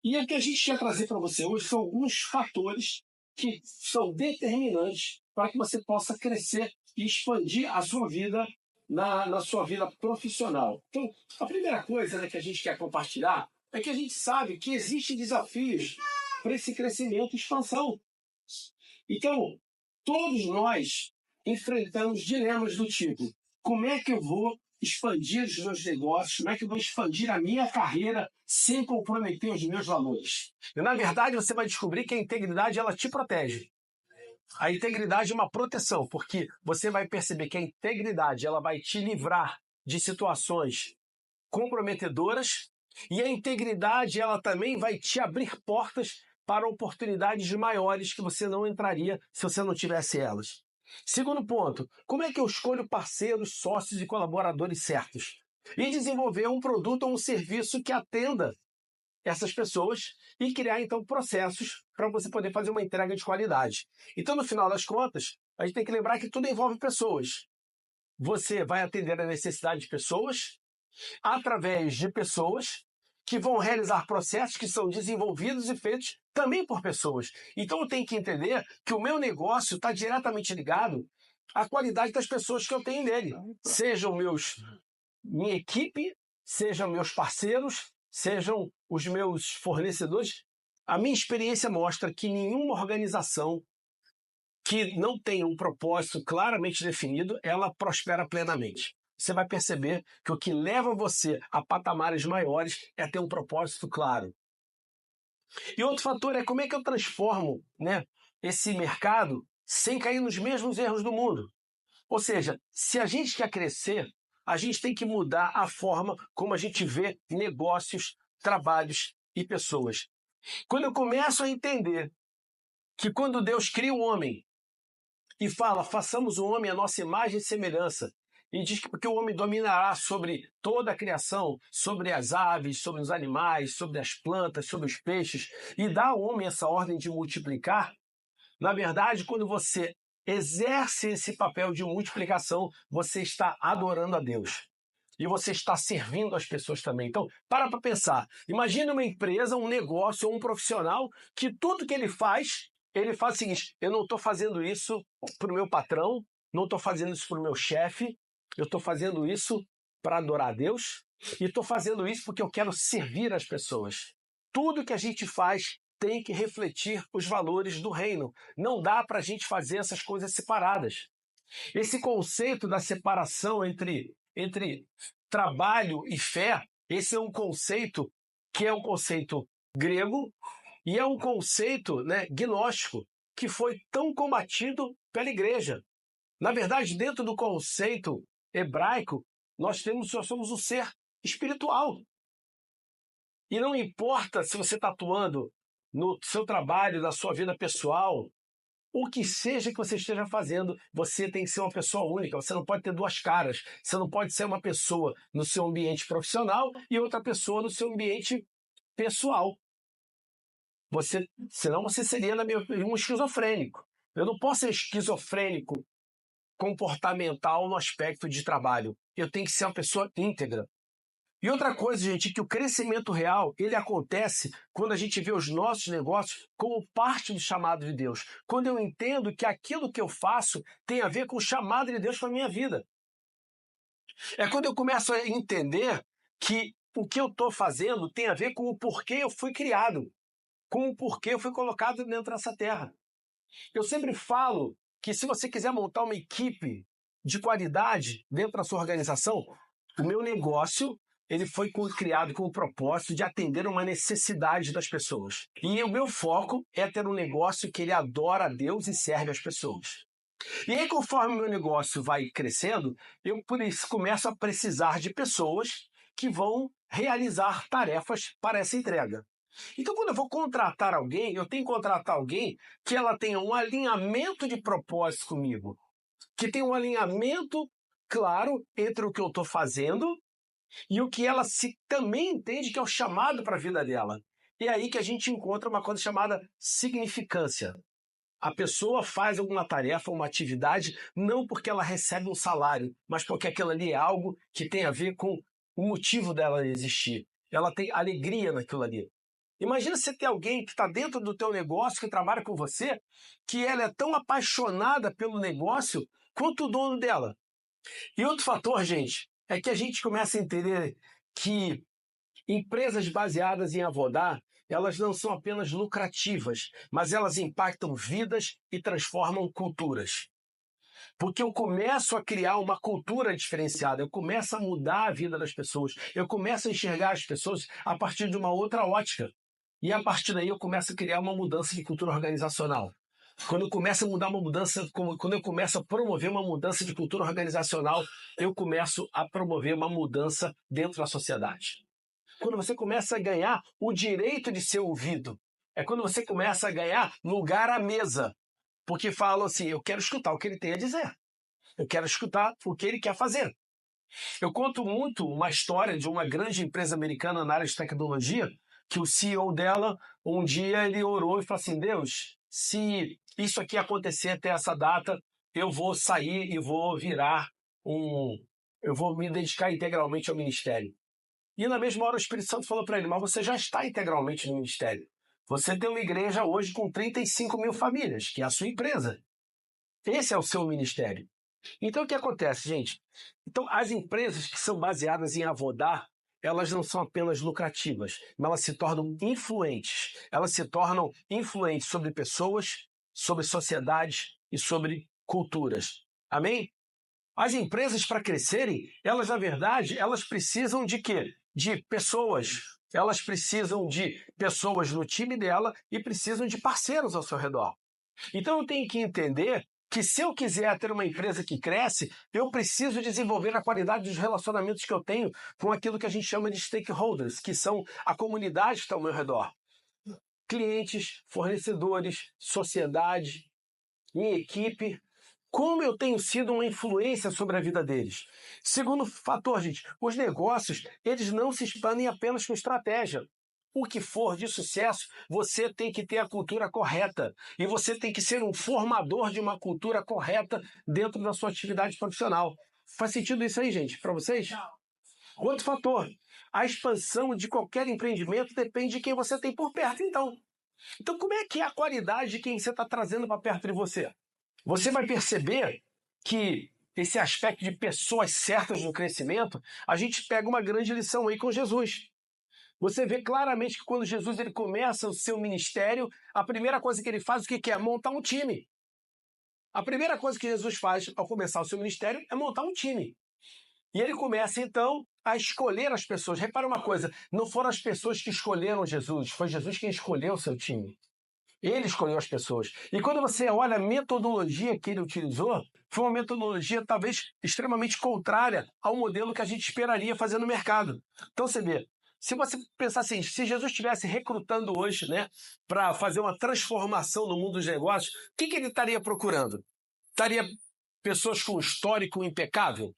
E o que a gente quer trazer para você hoje são alguns fatores que são determinantes para que você possa crescer e expandir a sua vida na sua vida profissional. Então, a primeira coisa, né, que a gente quer compartilhar é que a gente sabe que existem desafios para esse crescimento e expansão. Então, todos nós enfrentamos dilemas do tipo: como é que eu vou expandir os meus negócios? Como é que eu vou expandir a minha carreira sem comprometer os meus valores? E, na verdade, você vai descobrir que a integridade ela te protege. A integridade é uma proteção, porque você vai perceber que a integridade ela vai te livrar de situações comprometedoras e a integridade ela também vai te abrir portas para oportunidades maiores que você não entraria se você não tivesse elas. Segundo ponto, como é que eu escolho parceiros, sócios e colaboradores certos? E desenvolver um produto ou um serviço que atenda essas pessoas e criar, então, processos para você poder fazer uma entrega de qualidade. Então, no final das contas, a gente tem que lembrar que tudo envolve pessoas. Você vai atender a necessidade de pessoas através de pessoas que vão realizar processos que são desenvolvidos e feitos também por pessoas. Então, eu tenho que entender que o meu negócio está diretamente ligado à qualidade das pessoas que eu tenho nele. Sejam minha equipe, sejam meus parceiros, sejam os meus fornecedores. A minha experiência mostra que nenhuma organização que não tenha um propósito claramente definido, ela prospera plenamente. Você vai perceber que o que leva você a patamares maiores é ter um propósito claro. E outro fator é como é que eu transformo, né, esse mercado sem cair nos mesmos erros do mundo. Ou seja, se a gente quer crescer, a gente tem que mudar a forma como a gente vê negócios, trabalhos e pessoas. Quando eu começo a entender que quando Deus cria o homem e fala, façamos o homem à nossa imagem e semelhança, e diz que porque o homem dominará sobre toda a criação, sobre as aves, sobre os animais, sobre as plantas, sobre os peixes, e dá ao homem essa ordem de multiplicar, na verdade, quando você exerce esse papel de multiplicação, você está adorando a Deus. E você está servindo as pessoas também. Então, para pensar. Imagine uma empresa, um negócio ou um profissional que tudo que ele faz o seguinte: eu não estou fazendo isso para o meu patrão, não estou fazendo isso para o meu chefe, eu estou fazendo isso para adorar a Deus e estou fazendo isso porque eu quero servir as pessoas. Tudo que a gente faz tem que refletir os valores do reino. Não dá para a gente fazer essas coisas separadas. Esse conceito da separação entre trabalho e fé, esse é um conceito que é um conceito grego e é um conceito, né, gnóstico, que foi tão combatido pela igreja. Na verdade, dentro do conceito hebraico, nós somos um ser espiritual. E não importa se você está atuando no seu trabalho, na sua vida pessoal, o que seja que você esteja fazendo, você tem que ser uma pessoa única. Você não pode ter duas caras. Você não pode ser uma pessoa no seu ambiente profissional e outra pessoa no seu ambiente pessoal. Senão você seria, na minha opinião, um esquizofrênico. Eu não posso ser esquizofrênico comportamental no aspecto de trabalho. Eu tenho que ser uma pessoa íntegra. E outra coisa, gente, que o crescimento real, ele acontece quando a gente vê os nossos negócios como parte do chamado de Deus. Quando eu entendo que aquilo que eu faço tem a ver com o chamado de Deus para a minha vida. É quando eu começo a entender que o que eu estou fazendo tem a ver com o porquê eu fui criado, com o porquê eu fui colocado dentro dessa terra. Eu sempre falo que se você quiser montar uma equipe de qualidade dentro da sua organização, o meu negócio ele foi criado com o propósito de atender uma necessidade das pessoas. E o meu foco é ter um negócio que ele adora a Deus e serve as pessoas. E aí, conforme o meu negócio vai crescendo, eu por isso começo a precisar de pessoas que vão realizar tarefas para essa entrega. Então, quando eu vou contratar alguém, eu tenho que contratar alguém que ela tenha um alinhamento de propósito comigo, que tenha um alinhamento claro entre o que eu estou fazendo e o que ela também entende que é o chamado para a vida dela. E é aí que a gente encontra uma coisa chamada significância. A pessoa faz alguma tarefa, uma atividade, não porque ela recebe um salário, mas porque aquilo ali é algo que tem a ver com o motivo dela existir. Ela tem alegria naquilo ali. Imagina você ter alguém que está dentro do teu negócio, que trabalha com você, que ela é tão apaixonada pelo negócio quanto o dono dela. E outro fator, gente, é que a gente começa a entender que empresas baseadas em Avodá, elas não são apenas lucrativas, mas elas impactam vidas e transformam culturas. Porque eu começo a criar uma cultura diferenciada, eu começo a mudar a vida das pessoas, eu começo a enxergar as pessoas a partir de uma outra ótica. E a partir daí eu começo a criar uma mudança de cultura organizacional. Quando eu começo a mudar uma mudança, quando eu começo a promover uma mudança de cultura organizacional, eu começo a promover uma mudança dentro da sociedade. Quando você começa a ganhar o direito de ser ouvido, é quando você começa a ganhar lugar à mesa. Porque falam assim, eu quero escutar o que ele tem a dizer. Eu quero escutar o que ele quer fazer. Eu conto muito uma história de uma grande empresa americana na área de tecnologia, que o CEO dela, um dia ele orou e falou assim, Deus, se isso aqui acontecer até essa data, eu vou sair e vou eu vou me dedicar integralmente ao ministério. E na mesma hora o Espírito Santo falou para ele, mas você já está integralmente no ministério. Você tem uma igreja hoje com 35 mil famílias, que é a sua empresa. Esse é o seu ministério. Então, o que acontece, gente? Então, as empresas que são baseadas em Avodá, elas não são apenas lucrativas, mas elas se tornam influentes. Elas se tornam influentes sobre pessoas, sobre sociedades e sobre culturas. Amém? As empresas, para crescerem, elas, na verdade, elas precisam de quê? De pessoas. Elas precisam de pessoas no time dela e precisam de parceiros ao seu redor. Então, eu tenho que entender que se eu quiser ter uma empresa que cresce, eu preciso desenvolver a qualidade dos relacionamentos que eu tenho com aquilo que a gente chama de stakeholders, que são a comunidade que está ao meu redor. Clientes, fornecedores, sociedade, minha equipe. Como eu tenho sido uma influência sobre a vida deles? Segundo fator, gente, os negócios, eles não se expandem apenas com estratégia. O que for de sucesso, você tem que ter a cultura correta. E você tem que ser um formador de uma cultura correta dentro da sua atividade profissional. Faz sentido isso aí, gente, para vocês? Outro fator, a expansão de qualquer empreendimento depende de quem você tem por perto, então. Então, como é que é a qualidade de quem você está trazendo para perto de você? Você vai perceber que esse aspecto de pessoas certas no crescimento, a gente pega uma grande lição aí com Jesus. Você vê claramente que quando Jesus ele começa o seu ministério, a primeira coisa que ele faz, o que é? Montar um time. A primeira coisa que Jesus faz ao começar o seu ministério é montar um time. E ele começa, então, a escolher as pessoas. Repara uma coisa, não foram as pessoas que escolheram Jesus, foi Jesus quem escolheu o seu time. Ele escolheu as pessoas. E quando você olha a metodologia que ele utilizou, foi uma metodologia talvez extremamente contrária ao modelo que a gente esperaria fazer no mercado. Então você vê, se você pensar assim, se Jesus estivesse recrutando hoje, né, para fazer uma transformação no mundo dos negócios, o que ele estaria procurando? Estaria pessoas com histórico impecável?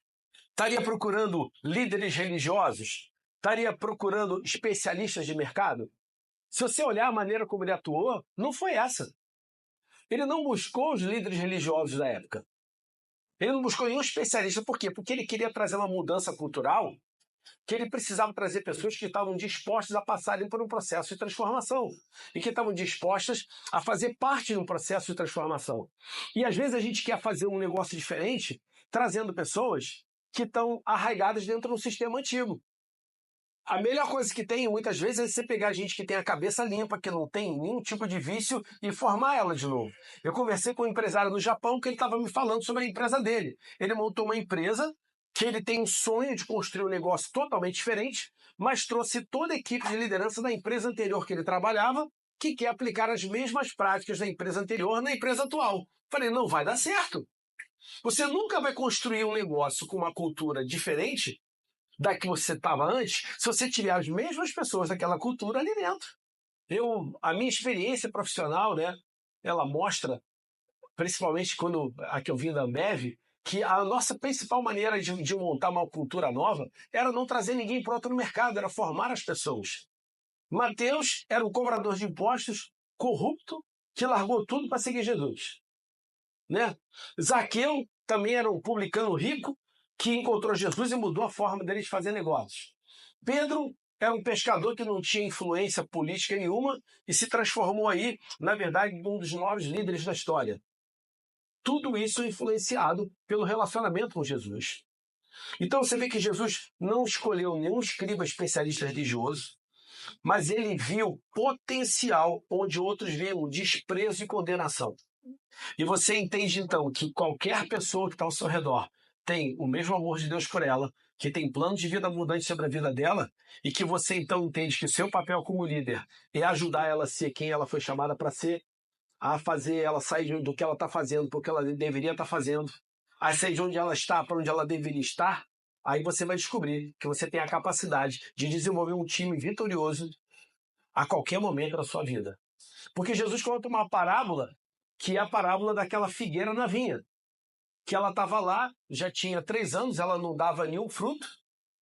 Estaria procurando líderes religiosos? Estaria procurando especialistas de mercado? Se você olhar a maneira como ele atuou, não foi essa. Ele não buscou os líderes religiosos da época. Ele não buscou nenhum especialista. Por quê? Porque ele queria trazer uma mudança cultural, que ele precisava trazer pessoas que estavam dispostas a passarem por um processo de transformação e que estavam dispostas a fazer parte de um processo de transformação. E às vezes a gente quer fazer um negócio diferente, trazendo pessoas que estão arraigadas dentro de um sistema antigo. A melhor coisa que tem, muitas vezes, é você pegar gente que tem a cabeça limpa, que não tem nenhum tipo de vício, e formar ela de novo. Eu conversei com um empresário no Japão que ele estava me falando sobre a empresa dele. Ele montou uma empresa que ele tem um sonho de construir um negócio totalmente diferente, mas trouxe toda a equipe de liderança da empresa anterior que ele trabalhava, que quer aplicar as mesmas práticas da empresa anterior na empresa atual. Falei, não vai dar certo. Você nunca vai construir um negócio com uma cultura diferente da que você estava antes, se você tiver as mesmas pessoas daquela cultura ali dentro. A minha experiência profissional, né, ela mostra, principalmente quando a que eu vim da Ambev, que a nossa principal maneira de montar uma cultura nova era não trazer ninguém pronto no mercado, era formar as pessoas. Mateus era um cobrador de impostos corrupto que largou tudo para seguir Jesus. Né? Zaqueu também era um publicano rico que encontrou Jesus e mudou a forma dele de fazer negócios. Pedro era um pescador que não tinha influência política nenhuma e se transformou aí, na verdade, em um dos maiores líderes da história. Tudo isso influenciado pelo relacionamento com Jesus. Então você vê que Jesus não escolheu nenhum escriba especialista religioso, mas ele viu potencial onde outros viam desprezo e condenação. E você entende então que qualquer pessoa que está ao seu redor tem o mesmo amor de Deus por ela, que tem plano de vida abundante sobre a vida dela, e que você então entende que o seu papel como líder é ajudar ela a ser quem ela foi chamada para ser, a fazer ela sair do que ela está fazendo, porque ela deveria estar fazendo, a sair de onde ela está para onde ela deveria estar. Aí você vai descobrir que você tem a capacidade de desenvolver um time vitorioso a qualquer momento da sua vida. Porque Jesus conta uma parábola, que é a parábola daquela figueira na vinha, que ela estava lá, já tinha 3 anos, ela não dava nenhum fruto,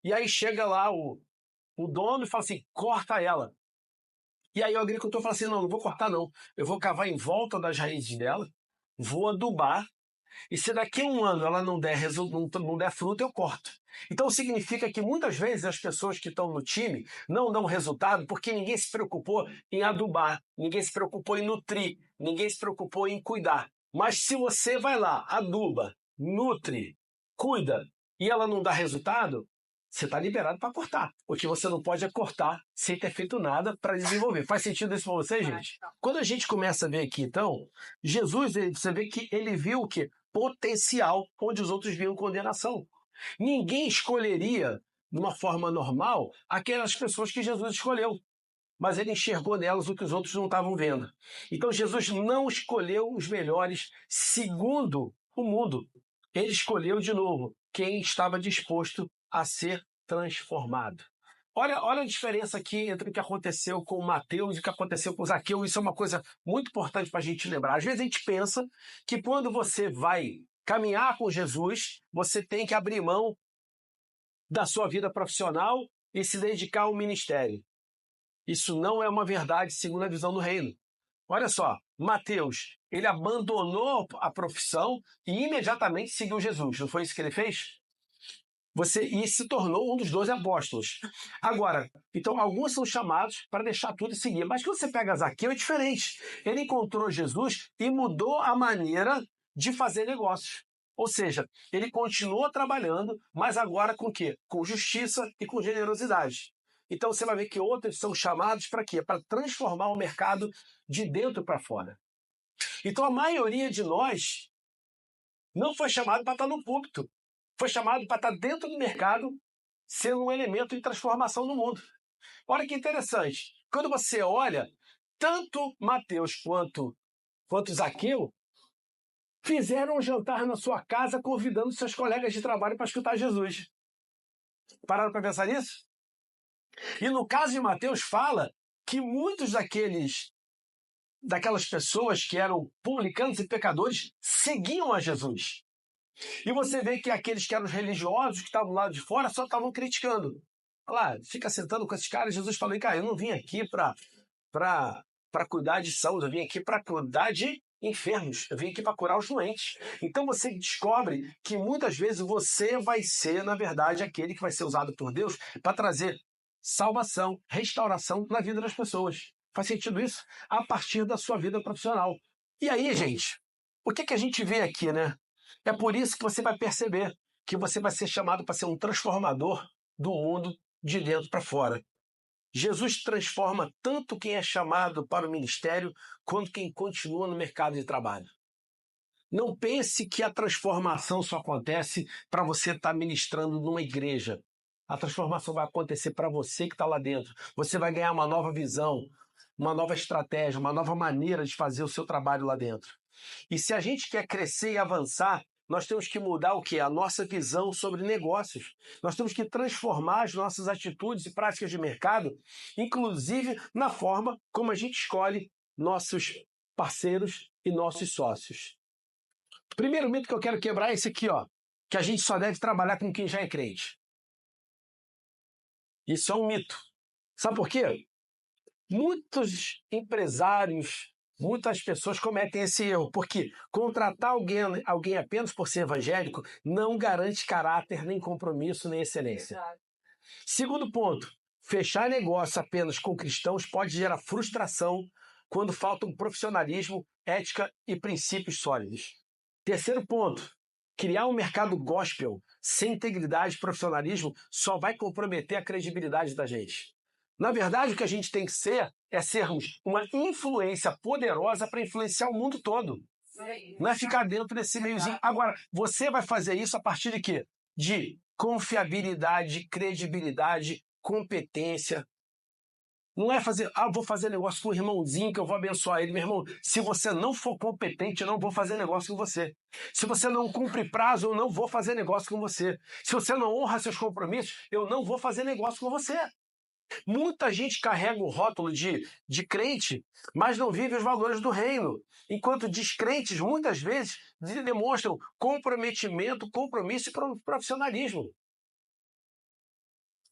e aí chega lá o dono e fala assim, corta ela. E aí o agricultor fala assim, não vou cortar não, eu vou cavar em volta das raízes dela, vou adubar, e se daqui a 1 ano ela não der fruto, eu corto. Então significa que muitas vezes as pessoas que estão no time não dão resultado porque ninguém se preocupou em adubar, ninguém se preocupou em nutrir, ninguém se preocupou em cuidar. Mas se você vai lá, aduba, nutre, cuida e ela não dá resultado, você está liberado para cortar. O que você não pode é cortar sem ter feito nada para desenvolver. Faz sentido isso para você, gente? Quando a gente começa a ver aqui, então, Jesus, você vê que ele viu o quê? Potencial onde os outros viam condenação. Ninguém escolheria, de uma forma normal, aquelas pessoas que Jesus escolheu. Mas ele enxergou nelas o que os outros não estavam vendo. Então Jesus não escolheu os melhores segundo o mundo. Ele escolheu, de novo, quem estava disposto a ser transformado. Olha a diferença aqui entre o que aconteceu com Mateus e o que aconteceu com Zaqueu. Isso é uma coisa muito importante para a gente lembrar. Às vezes a gente pensa que quando você vai caminhar com Jesus, você tem que abrir mão da sua vida profissional e se dedicar ao ministério. Isso não é uma verdade segundo a visão do reino. Olha só, Mateus, ele abandonou a profissão e imediatamente seguiu Jesus. Não foi isso que ele fez? E se tornou um dos 12 apóstolos. Agora, então alguns são chamados para deixar tudo e seguir. Mas quando você pega Zaqueu é diferente. Ele encontrou Jesus e mudou a maneira de fazer negócios. Ou seja, ele continuou trabalhando, mas agora com o quê? Com justiça e com generosidade. Então você vai ver que outros são chamados para quê? Para transformar o mercado de dentro para fora. Então a maioria de nós não foi chamado para estar no púlpito. Foi chamado para estar dentro do mercado, sendo um elemento de transformação no mundo. Olha que interessante. Quando você olha, tanto Mateus quanto Zaqueu fizeram um jantar na sua casa convidando seus colegas de trabalho para escutar Jesus. Pararam para pensar nisso? E no caso de Mateus fala que muitos daquelas pessoas que eram publicanos e pecadores seguiam a Jesus. E você vê que aqueles que eram os religiosos, que estavam lá de fora, só estavam criticando. Olha lá, fica sentando com esses caras. Jesus falou, cara, eu não vim aqui para cuidar de saúde, eu vim aqui para cuidar de enfermos, eu vim aqui para curar os doentes. Então você descobre que muitas vezes você vai ser, na verdade, aquele que vai ser usado por Deus para trazer salvação, restauração na vida das pessoas. Faz sentido isso? A partir da sua vida profissional. E aí, gente, o que a gente vê aqui, né? É por isso que você vai perceber que você vai ser chamado para ser um transformador do mundo de dentro para fora. Jesus transforma tanto quem é chamado para o ministério quanto quem continua no mercado de trabalho. Não pense que a transformação só acontece para você estar ministrando numa igreja. A transformação vai acontecer para você que está lá dentro. Você vai ganhar uma nova visão, uma nova estratégia, uma nova maneira de fazer o seu trabalho lá dentro. E se a gente quer crescer e avançar, nós temos que mudar o quê? A nossa visão sobre negócios. Nós temos que transformar as nossas atitudes e práticas de mercado, inclusive na forma como a gente escolhe nossos parceiros e nossos sócios. O primeiro mito que eu quero quebrar é esse aqui, ó, que a gente só deve trabalhar com quem já é crente. Isso é um mito. Sabe por quê? Muitos empresários, muitas pessoas cometem esse erro, porque contratar alguém apenas por ser evangélico não garante caráter, nem compromisso, nem excelência. Verdade. Segundo ponto, Fechar negócio apenas com cristãos pode gerar frustração quando faltam profissionalismo, ética e princípios sólidos. Terceiro ponto, criar um mercado gospel sem integridade e profissionalismo só vai comprometer a credibilidade da gente. Na verdade, o que a gente tem que ser é sermos uma influência poderosa para influenciar o mundo todo. Não é ficar dentro desse meiozinho. Agora, você vai fazer isso a partir de quê? De confiabilidade, credibilidade, competência. Não é fazer, vou fazer negócio com o irmãozinho que eu vou abençoar ele. Meu irmão, se você não for competente, eu não vou fazer negócio com você. Se você não cumpre prazo, eu não vou fazer negócio com você. Se você não honra seus compromissos, eu não vou fazer negócio com você. Muita gente carrega o rótulo de crente, mas não vive os valores do reino. Enquanto descrentes, muitas vezes, demonstram comprometimento, compromisso e profissionalismo.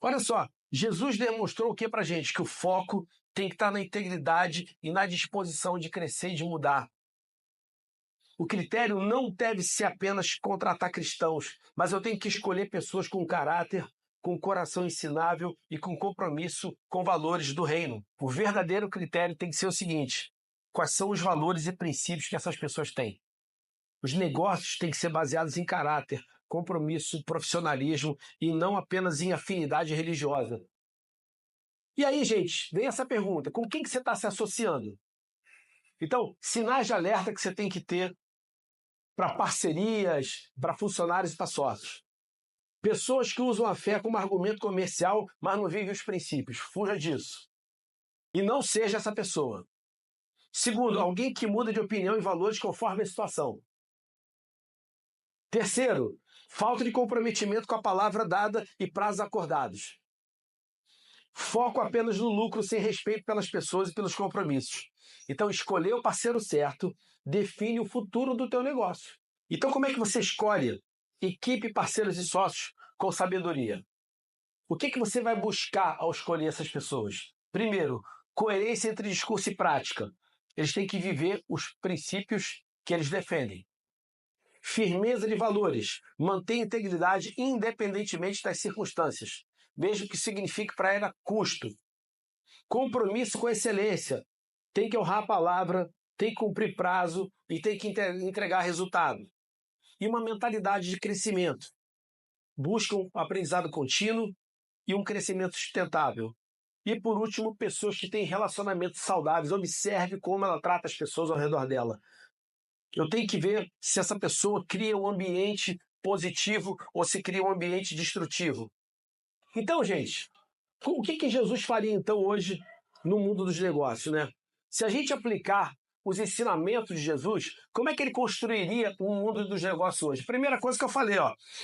Olha só, Jesus demonstrou o que para a gente? Que o foco tem que estar na integridade e na disposição de crescer e de mudar. O critério não deve ser apenas contratar cristãos, mas eu tenho que escolher pessoas com caráter, com coração ensinável e com compromisso com valores do reino. O verdadeiro critério tem que ser o seguinte: quais são os valores e princípios que essas pessoas têm? Os negócios têm que ser baseados em caráter, compromisso, profissionalismo e não apenas em afinidade religiosa. E aí, gente, vem essa pergunta: com quem que você está se associando? Então, sinais de alerta que você tem que ter para parcerias, para funcionários e para sócios. Pessoas que usam a fé como argumento comercial, mas não vivem os princípios. Fuja disso. E não seja essa pessoa. Segundo, alguém que muda de opinião e valores conforme a situação. Terceiro, falta de comprometimento com a palavra dada e prazos acordados. Foco apenas no lucro sem respeito pelas pessoas e pelos compromissos. Então, escolher o parceiro certo define o futuro do teu negócio. Então, como é que você escolhe equipe, parceiros e sócios com sabedoria? O que você vai buscar ao escolher essas pessoas? Primeiro, coerência entre discurso e prática. Eles têm que viver os princípios que eles defendem. Firmeza de valores. Manter integridade independentemente das circunstâncias, mesmo que signifique para ela custo. Compromisso com excelência. Tem que honrar a palavra, tem que cumprir prazo e tem que entregar resultado. E uma mentalidade de crescimento. Buscam um aprendizado contínuo e um crescimento sustentável. E, por último, pessoas que têm relacionamentos saudáveis. Observe como ela trata as pessoas ao redor dela. Eu tenho que ver se essa pessoa cria um ambiente positivo ou se cria um ambiente destrutivo. Então, gente, o que Jesus faria, então, hoje no mundo dos negócios, né? Se a gente aplicar os ensinamentos de Jesus, como é que ele construiria o mundo dos negócios hoje? Primeira coisa que eu falei,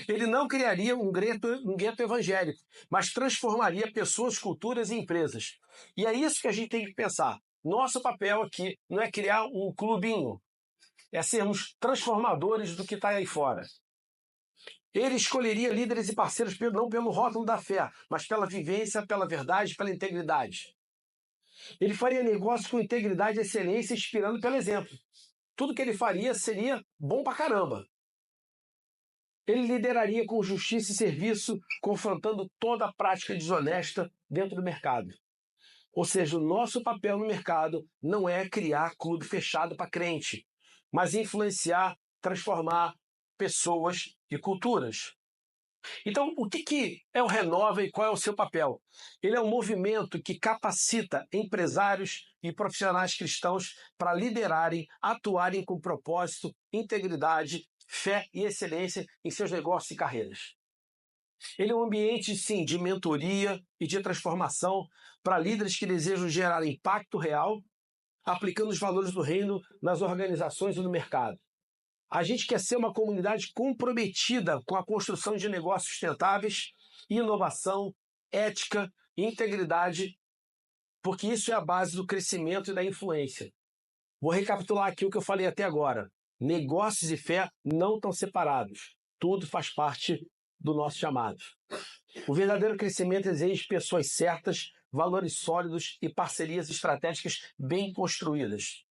ele não criaria um gueto evangélico, mas transformaria pessoas, culturas e empresas. E é isso que a gente tem que pensar. Nosso papel aqui não é criar um clubinho, é sermos transformadores do que está aí fora. Ele escolheria líderes e parceiros não pelo rótulo da fé, mas pela vivência, pela verdade, pela integridade. Ele faria negócio com integridade e excelência, inspirando pelo exemplo. Tudo que ele faria seria bom pra caramba. Ele lideraria com justiça e serviço, confrontando toda a prática desonesta dentro do mercado. Ou seja, o nosso papel no mercado não é criar clube fechado para crente, mas influenciar, transformar pessoas e culturas. Então, o que é o Renova e qual é o seu papel? Ele é um movimento que capacita empresários e profissionais cristãos para liderarem, atuarem com propósito, integridade, fé e excelência em seus negócios e carreiras. Ele é um ambiente, sim, de mentoria e de transformação para líderes que desejam gerar impacto real, aplicando os valores do reino nas organizações e no mercado. A gente quer ser uma comunidade comprometida com a construção de negócios sustentáveis, inovação, ética e integridade, porque isso é a base do crescimento e da influência. Vou recapitular aqui o que eu falei até agora. Negócios e fé não estão separados. Tudo faz parte do nosso chamado. O verdadeiro crescimento exige pessoas certas, valores sólidos e parcerias estratégicas bem construídas.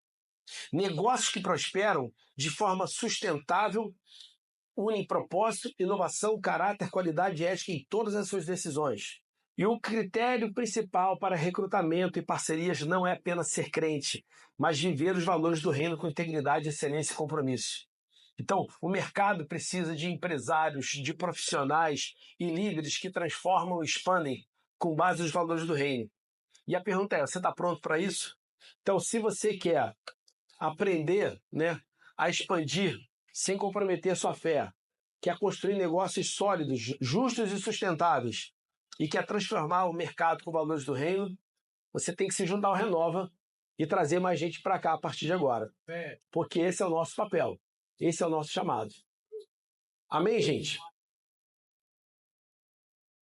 Negócios que prosperam de forma sustentável unem propósito, inovação, caráter, qualidade e ética em todas as suas decisões. E o critério principal para recrutamento e parcerias não é apenas ser crente, mas viver os valores do reino com integridade, excelência e compromisso. Então, o mercado precisa de empresários, de profissionais e líderes que transformam e expandem com base nos valores do reino. E a pergunta é, você está pronto para isso? Então, se você quer aprender, né, a expandir sem comprometer sua fé, quer construir negócios sólidos, justos e sustentáveis, e quer transformar o mercado com valores do reino, você tem que se juntar ao Renova e trazer mais gente para cá a partir de agora. Porque esse é o nosso papel, esse é o nosso chamado. Amém, gente?